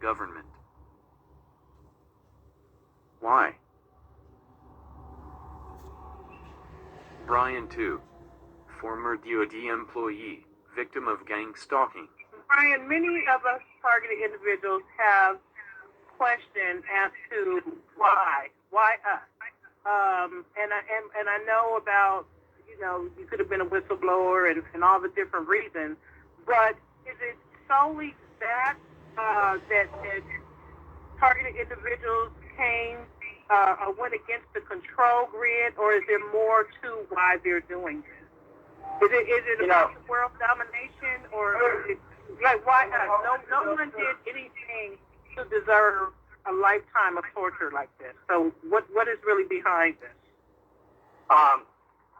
government. Why? Brian 2, former DoD employee, victim of gang stalking. Brian, many of us targeted individuals have questions as to why us. And I know about, you could have been a whistleblower and all the different reasons, but is it solely that that targeted individuals came or went against the control grid, or is there more to why they're doing this? Is it about world domination, or is it, like, why us? No one did anything to deserve a lifetime of torture like this. So what is really behind this?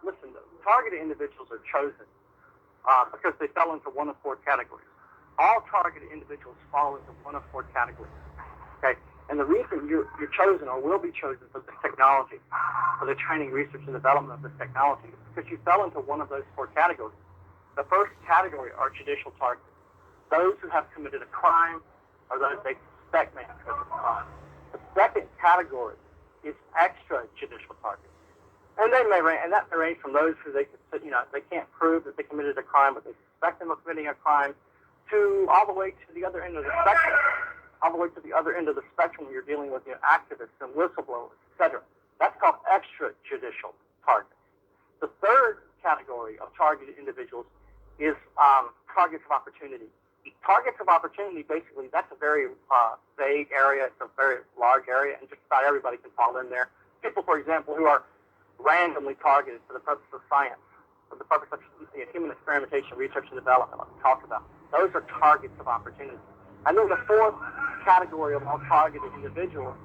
Listen, targeted individuals are chosen because they fell into one of four categories. All targeted individuals fall into one of four categories. Okay? And the reason you're chosen or will be chosen for this technology, for the training, research, and development of this technology, is because you fell into one of those four categories. The first category are judicial targets. Those who have committed a crime or those they suspect may have committed a crime. The second category is extrajudicial targets. And that may range from those who they can't prove that they committed a crime, but they suspect them of committing a crime, to all the way to the other end of the spectrum. All the way to the other end of the spectrum when you're dealing with activists and whistleblowers, etc. That's called extrajudicial targets. The third category of targeted individuals is targets of opportunity. Targets of opportunity, basically, that's a very vague area. It's a very large area, and just about everybody can fall in there. People, for example, who are randomly targeted for the purpose of science, for the purpose of human experimentation, research, and development, like we talked about. Those are targets of opportunity. And then the fourth category of all targeted individuals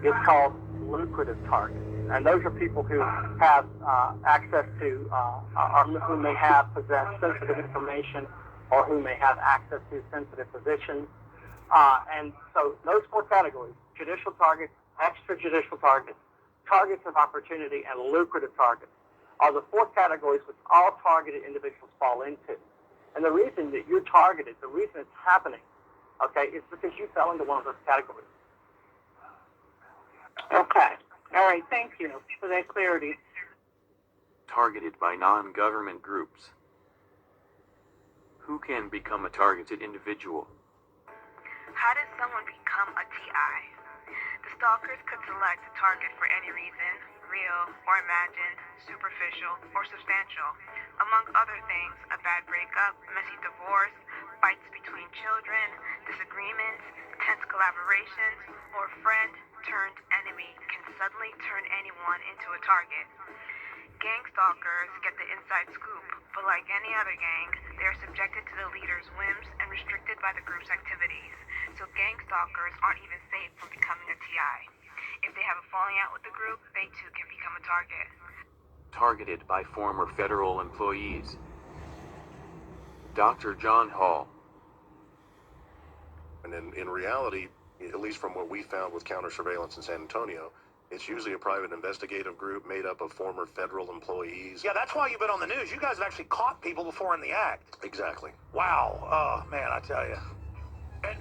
is called lucrative targets. And those are people who have access to, or who may have possessed sensitive information, or who may have access to sensitive positions. And so those four categories, judicial targets, extrajudicial targets, targets of opportunity, and lucrative targets, are the four categories which all targeted individuals fall into. And the reason that you're targeted, the reason it's happening, okay, is because you fell into one of those categories. Okay. All right. Thank you for that clarity. Targeted by non-government groups. Who can become a targeted individual? How does someone become a TI? The stalkers could select a target for any reason, real or imagined, superficial or substantial. Among other things, a bad breakup, messy divorce, fights between children, disagreements, tense collaborations, or friend-turned-enemy can suddenly turn anyone into a target. Gang stalkers get the inside scoop, but like any other gang, they are subjected to the leader's whims and restricted by the group's activities. So gang stalkers aren't even safe from becoming a TI. If they have a falling out with the group, they too can become a target. Targeted by former federal employees. Dr. John Hall. And in reality, at least from what we found with counter surveillance in San Antonio, it's usually a private investigative group made up of former federal employees. Yeah, that's why you've been on the news. You guys have actually caught people before in the act. Exactly. Wow. Oh, man, I tell you.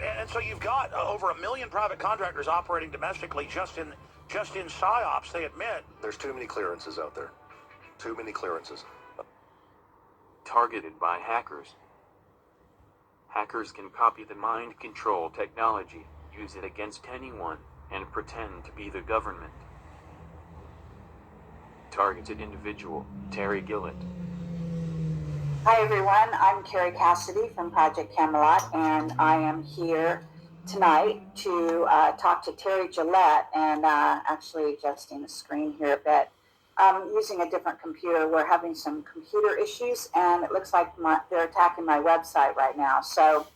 And so you've got over 1 million private contractors operating domestically just in PSYOPs, they admit. There's too many clearances out there. Too many clearances. Targeted by hackers. Hackers can copy the mind control technology, use it against anyone, and pretend to be the government. Targeted individual, Terry Gillett. Hi everyone, I'm Carrie Cassidy from Project Camelot, and I am here tonight to talk to Terry Gillett, and actually adjusting the screen here a bit. Using a different computer. We're having some computer issues, and it looks like they're attacking my website right now. So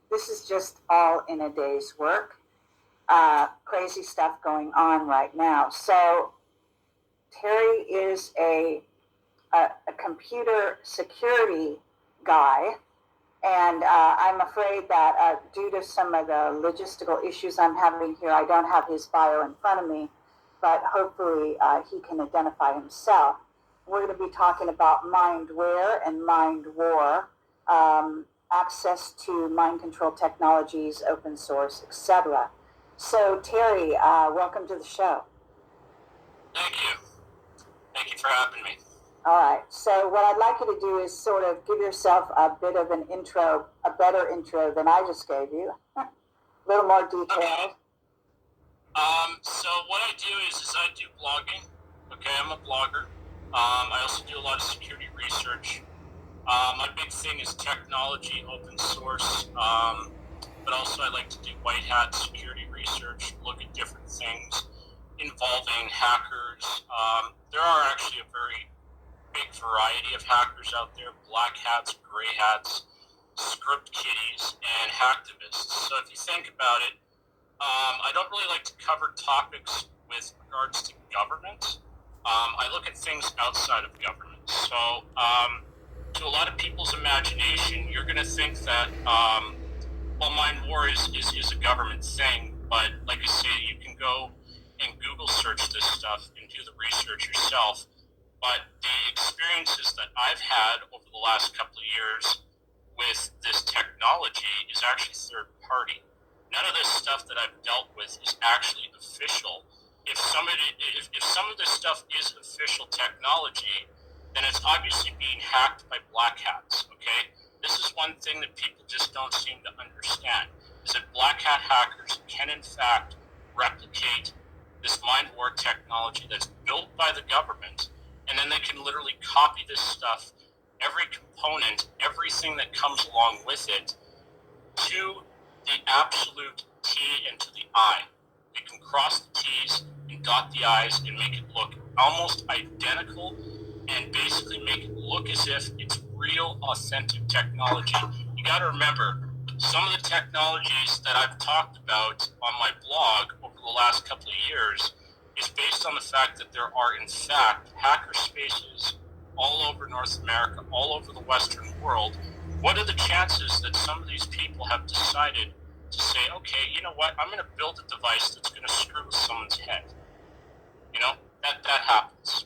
this is just all in a day's work. Crazy stuff going on right now. So Terry is a computer security guy, and I'm afraid that due to some of the logistical issues I'm having here, I don't have his bio in front of me, but hopefully he can identify himself. We're going to be talking about mindware and mind war, access to mind control technologies, open source, etc. So, Terry, welcome to the show. Thank you. Thank you for having me. All right. So, what I'd like you to do is sort of give yourself a bit of an intro, a better intro than I just gave you, a little more detailed. Okay. So what I do is I do blogging. Okay, I'm a blogger. I also do a lot of security research. My big thing is technology, open source, but also I like to do white hat security research, look at different things involving hackers. There are actually a very big variety of hackers out there: black hats, gray hats, script kiddies, and hacktivists. So if you think about it, I don't really like to cover topics with regards to government. I look at things outside of government. So to a lot of people's imagination, you're going to think that, well, mind war is a government thing, but like I say, you can go and Google search this stuff and do the research yourself. But the experiences that I've had over the last couple of years with this technology is actually third party. None of this stuff that I've dealt with is actually official. If some of this stuff is official technology, then it's obviously being hacked by black hats, okay? This is one thing that people just don't seem to understand, is that black hat hackers can in fact replicate this mind war technology that's built by the government, and then they can literally copy this stuff, every component, everything that comes along with it, to the absolute T and to the I. They can cross the T's and dot the I's and make it look almost identical and basically make it look as if it's real, authentic technology. You got to remember, some of the technologies that I've talked about on my blog over the last couple of years is based on the fact that there are, in fact, hacker spaces all over North America, all over the Western world. What are the chances that some of these people have decided to say, okay, you know what, I'm going to build a device that's going to screw with someone's head? You know, that happens.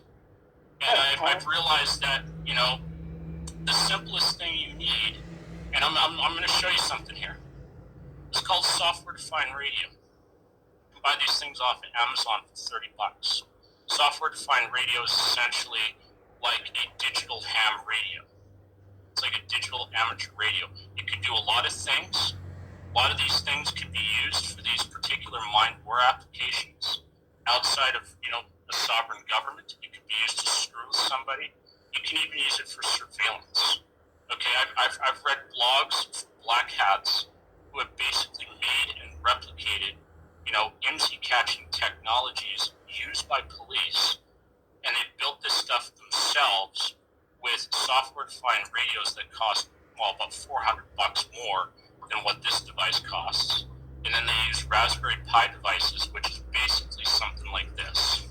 And I've realized that, you know, the simplest thing you need, and I'm going to show you something here. It's called software-defined radio. You can buy these things off at Amazon for $30. Software-defined radio is essentially like a digital ham radio. It's like a digital amateur radio. It can do a lot of things. A lot of these things can be used for these particular mind war applications outside of, you know, a sovereign government. It can be used to screw with somebody. You can even use it for surveillance. Okay, I've read blogs from black hats who have basically made and replicated, you know, IMSI catching technologies used by police, and they built this stuff themselves with software-defined radios that cost, well, about $400 more than what this device costs. And then they use Raspberry Pi devices, which is basically something like this.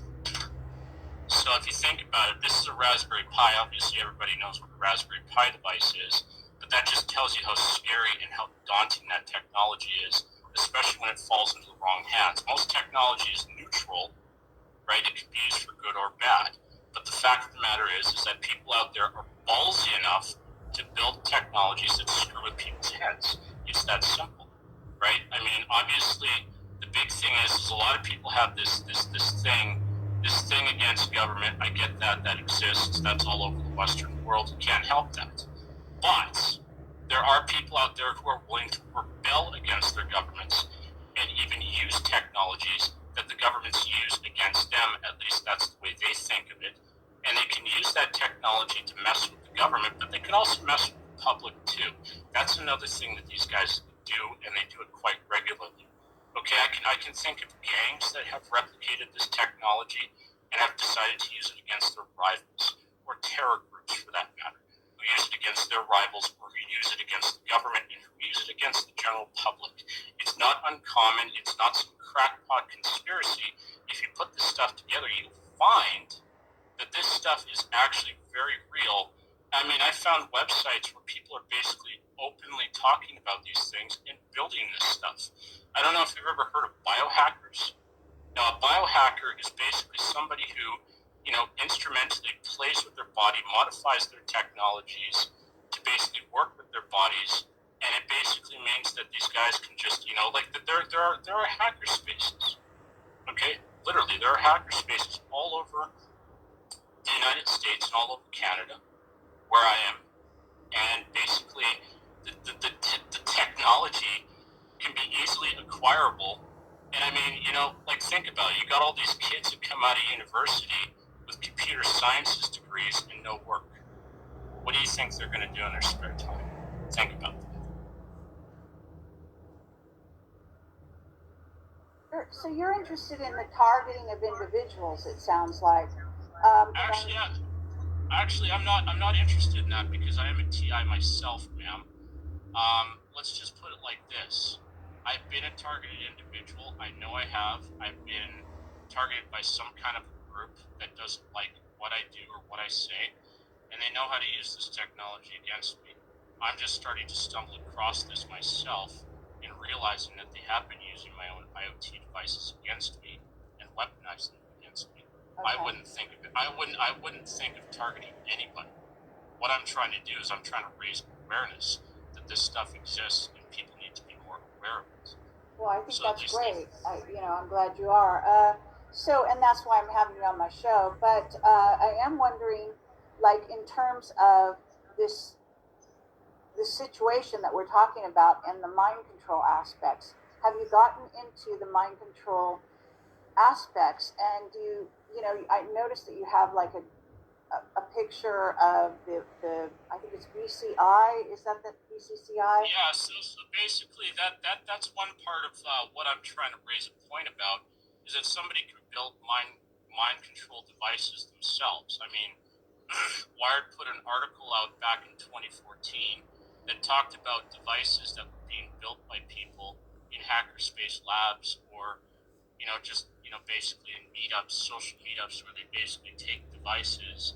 So if you think about it, this is a Raspberry Pi. Obviously, everybody knows what a Raspberry Pi device is, but that just tells you how scary and how daunting that technology is, especially when it falls into the wrong hands. Most technology is neutral, right? It can be used for good or bad. But the fact of the matter is that people out there are ballsy enough to build technologies that screw with people's heads. It's that simple, right? I mean, obviously, the big thing is a lot of people have this thing against government. I get that exists. That's all over the Western world. You can't help that. But there are people out there who are willing to rebel against their governments and even use technologies that the governments use against them. At least that's the way they think of it. And they can use that technology to mess with the government, but they can also mess with the public too. That's another thing that these guys do, and they do it quite regularly. Okay, I can think of gangs that have replicated this technology and have decided to use it against their rivals, or terror groups for that matter, who use it against their rivals, or who use it against the government, and who use it against the general public. It's not uncommon. It's not some crackpot conspiracy. If you put this stuff together, you'll find that this stuff is actually very real. I mean, I found websites where people are basically openly talking about these things and building this stuff. I don't know if you've ever heard of biohackers. Now, a biohacker is basically somebody who, you know, instrumentally plays with their body, modifies their technologies to basically work with their bodies and it basically means that these guys can just, there are hacker spaces. Okay, literally, there are hacker spaces all over the United States and all over Canada, where I am, and basically, the technology can be easily acquirable. And I mean, think about it. You got all these kids that come out of university with computer sciences degrees and no work. What do you think they're going to do in their spare time? Think about that. So you're interested in the targeting of individuals, it sounds like. Actually, I'm not interested in that because I am a TI myself, ma'am. Let's just put it like this. I've been a targeted individual. I know I have. I've been targeted by some kind of group that doesn't like what I do or what I say, and they know how to use this technology against me. I'm just starting to stumble across this myself and realizing that they have been using my own IoT devices against me and weaponizing them against me. Okay. I wouldn't think of targeting anybody. What I'm trying to do is I'm trying to raise awareness that this stuff exists and people need to be more aware of it. Well, I think that's great. I'm glad you are. And that's why I'm having you on my show. But I am wondering, like, in terms of this situation that we're talking about and the mind control aspects, have you gotten into the mind control aspects? And I noticed that you have like a picture of the I think it's BCI. Is that the BCCI? Yeah. So basically, that's one part of what I'm trying to raise a point about is that somebody can build mind control devices themselves. I mean, Wired put an article out back in 2014 that talked about devices that were being built by people in hackerspace labs or basically in meetups, social meetups, where they basically take devices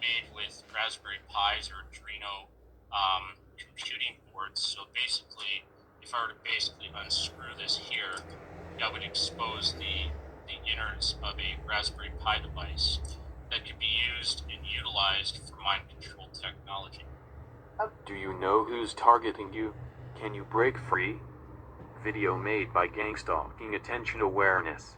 made with Raspberry Pis or Arduino computing boards. So basically, if I were to basically unscrew this here, I would expose the innards of a Raspberry Pi device that could be used and utilized for mind control technology. Do you know who's targeting you? Can you break free? Video made by Gangstalking Attention Awareness.